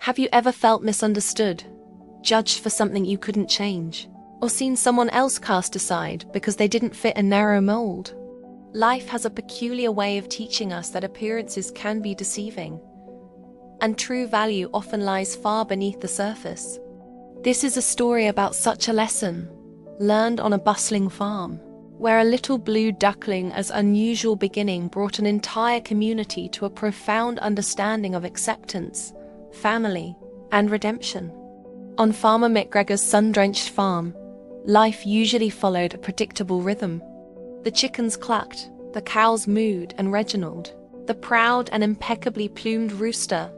Have you ever felt misunderstood, judged for something you couldn't change, or seen someone else cast aside because they didn't fit a narrow mold? Life has a peculiar way of teaching us that appearances can be deceiving, and true value often lies far beneath the surface. This is a story about such a lesson, learned on a bustling farm, where a little blue duckling's unusual beginning brought an entire community to a profound understanding of acceptance, family, and redemption. On Farmer McGregor's sun-drenched farm, life usually followed a predictable rhythm. The chickens clucked, the cows mooed, and Reginald, the proud and impeccably plumed rooster,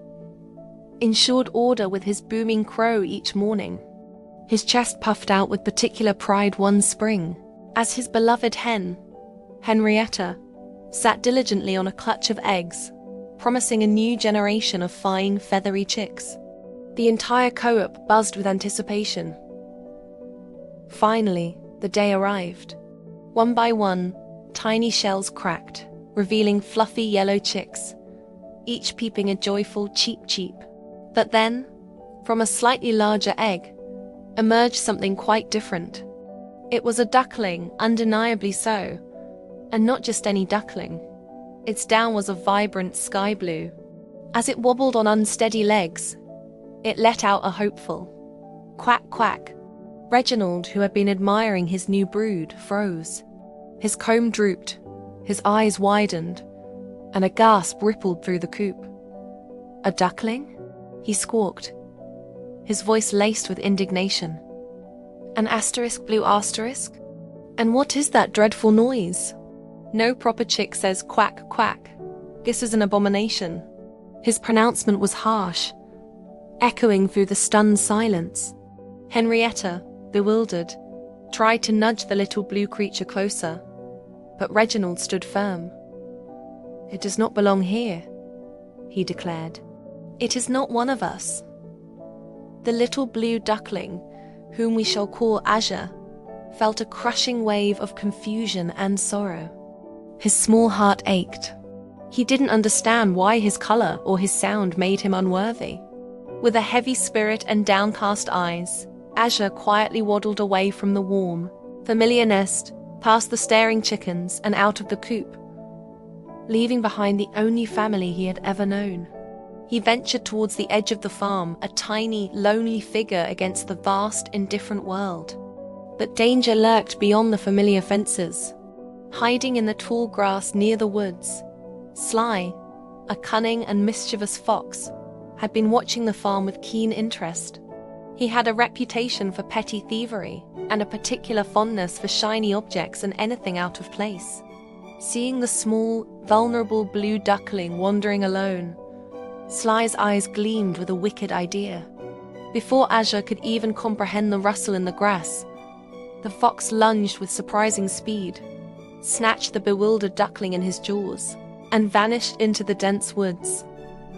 ensured order with his booming crow each morning. His chest puffed out with particular pride one spring, as his beloved hen, Henrietta, sat diligently on a clutch of eggs, promising a new generation of fine, feathery chicks. The entire co-op buzzed with anticipation. Finally, the day arrived. One by one, tiny shells cracked, revealing fluffy yellow chicks, each peeping a joyful cheep-cheep. But then, from a slightly larger egg, emerged something quite different. It was a duckling, undeniably so, and not just any duckling. Its down was a vibrant sky blue. As it wobbled on unsteady legs, it let out a hopeful quack quack. Reginald, who had been admiring his new brood, froze. His comb drooped, his eyes widened, and a gasp rippled through the coop. "A duckling?" he squawked, his voice laced with indignation. "An asterisk blue asterisk? And what is that dreadful noise? No proper chick says quack quack. This is an abomination." His pronouncement was harsh, echoing through the stunned silence. Henrietta, bewildered, tried to nudge the little blue creature closer, but Reginald stood firm. "It does not belong here," he declared. "It is not one of us." The little blue duckling, whom we shall call Azure, felt a crushing wave of confusion and sorrow. His small heart ached. He didn't understand why his color or his sound made him unworthy. With a heavy spirit and downcast eyes, Azure quietly waddled away from the warm, familiar nest, past the staring chickens and out of the coop, leaving behind the only family he had ever known. He ventured towards the edge of the farm, a tiny, lonely figure against the vast, indifferent world. But danger lurked beyond the familiar fences. Hiding in the tall grass near the woods, Sly, a cunning and mischievous fox, had been watching the farm with keen interest. He had a reputation for petty thievery and a particular fondness for shiny objects and anything out of place. Seeing the small, vulnerable blue duckling wandering alone, Sly's eyes gleamed with a wicked idea. Before Azure could even comprehend the rustle in the grass, the fox lunged with surprising speed, snatched the bewildered duckling in his jaws, and vanished into the dense woods,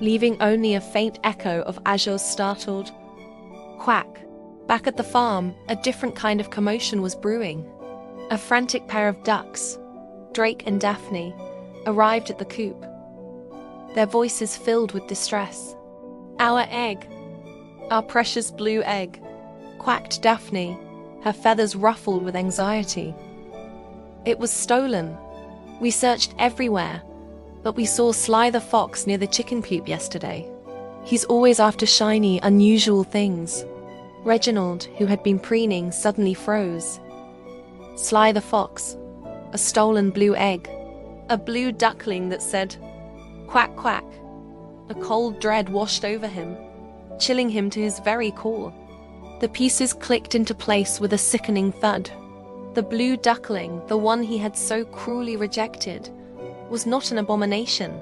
leaving only a faint echo of Azure's startled quack. Back at the farm, a different kind of commotion was brewing. A frantic pair of ducks, Drake and Daphne, arrived at the coop, their voices filled with distress. "Our egg! Our precious blue egg!" quacked Daphne, her feathers ruffled with anxiety. "It was stolen. We searched everywhere, but we saw Sly the fox near the chicken coop yesterday. He's always after shiny, unusual things." Reginald, who had been preening, suddenly froze. Sly the fox, a stolen blue egg, a blue duckling that said, "Quack, quack." A cold dread washed over him, chilling him to his very core. The pieces clicked into place with a sickening thud. The blue duckling, the one he had so cruelly rejected, was not an abomination,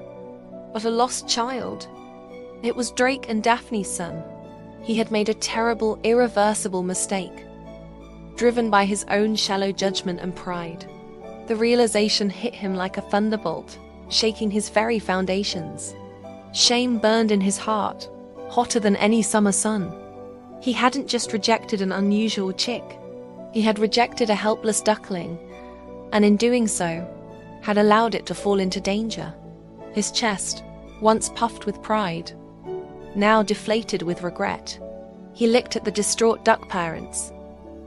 but a lost child. It was Drake and Daphne's son. He had made a terrible, irreversible mistake, driven by his own shallow judgment and pride. The realization hit him like a thunderbolt, shaking his very foundations. Shame burned in his heart, hotter than any summer sun. He hadn't just rejected an unusual chick. He had rejected a helpless duckling, and in doing so, had allowed it to fall into danger. His chest, once puffed with pride, now deflated with regret. He looked at the distraught duck parents,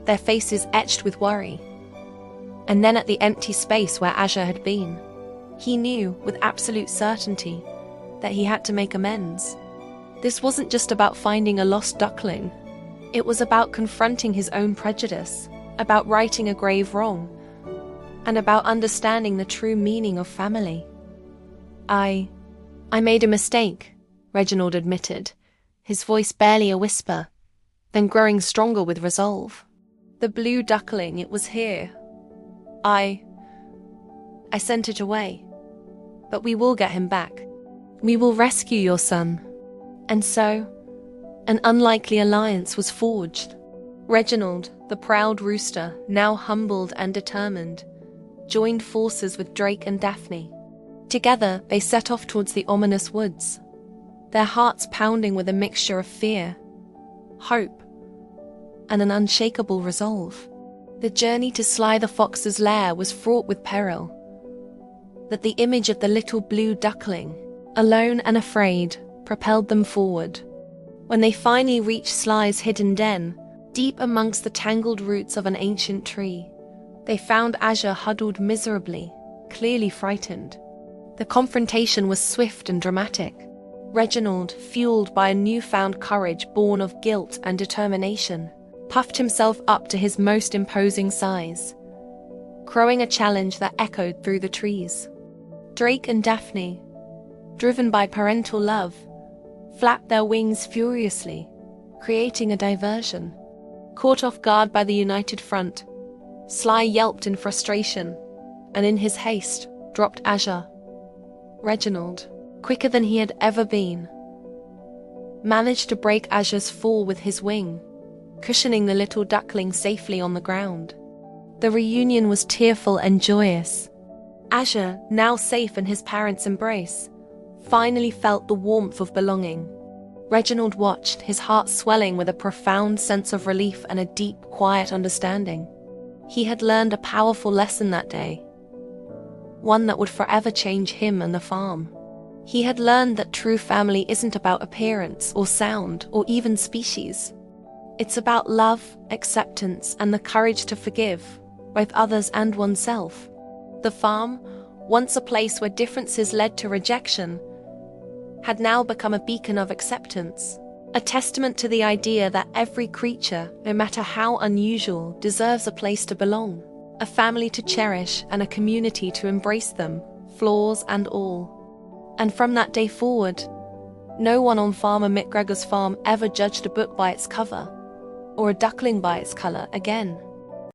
their faces etched with worry, and then at the empty space where Azure had been. He knew, with absolute certainty, that he had to make amends. This wasn't just about finding a lost duckling. It was about confronting his own prejudice, about righting a grave wrong, and about understanding the true meaning of family. I made a mistake, Reginald admitted, his voice barely a whisper, then growing stronger with resolve. The blue duckling, it was here. I sent it away. But we will get him back. We will rescue your son. And so, an unlikely alliance was forged. Reginald, the proud rooster, now humbled and determined, joined forces with Drake and Daphne. Together, they set off towards the ominous woods, their hearts pounding with a mixture of fear, hope, and an unshakable resolve. The journey to Sly the Fox's lair was fraught with peril, that the image of the little blue duckling, alone and afraid, propelled them forward. When they finally reached Sly's hidden den, deep amongst the tangled roots of an ancient tree, they found Azure huddled miserably, clearly frightened. The confrontation was swift and dramatic. Reginald, fueled by a newfound courage born of guilt and determination, puffed himself up to his most imposing size, crowing a challenge that echoed through the trees. Drake and Daphne, driven by parental love, flapped their wings furiously, creating a diversion. Caught off guard by the united front, Sly yelped in frustration, and in his haste, dropped Azure. Reginald, quicker than he had ever been, managed to break Azure's fall with his wing, cushioning the little duckling safely on the ground. The reunion was tearful and joyous. Azure, now safe in his parents' embrace, finally felt the warmth of belonging. Reginald watched, his heart swelling with a profound sense of relief and a deep, quiet understanding. He had learned a powerful lesson that day, one that would forever change him and the farm. He had learned that true family isn't about appearance or sound or even species. It's about love, acceptance, and the courage to forgive, both others and oneself. The farm, once a place where differences led to rejection, had now become a beacon of acceptance, a testament to the idea that every creature, no matter how unusual, deserves a place to belong, a family to cherish, and a community to embrace them, flaws and all. And from that day forward, no one on Farmer McGregor's farm ever judged a book by its cover, or a duckling by its color again.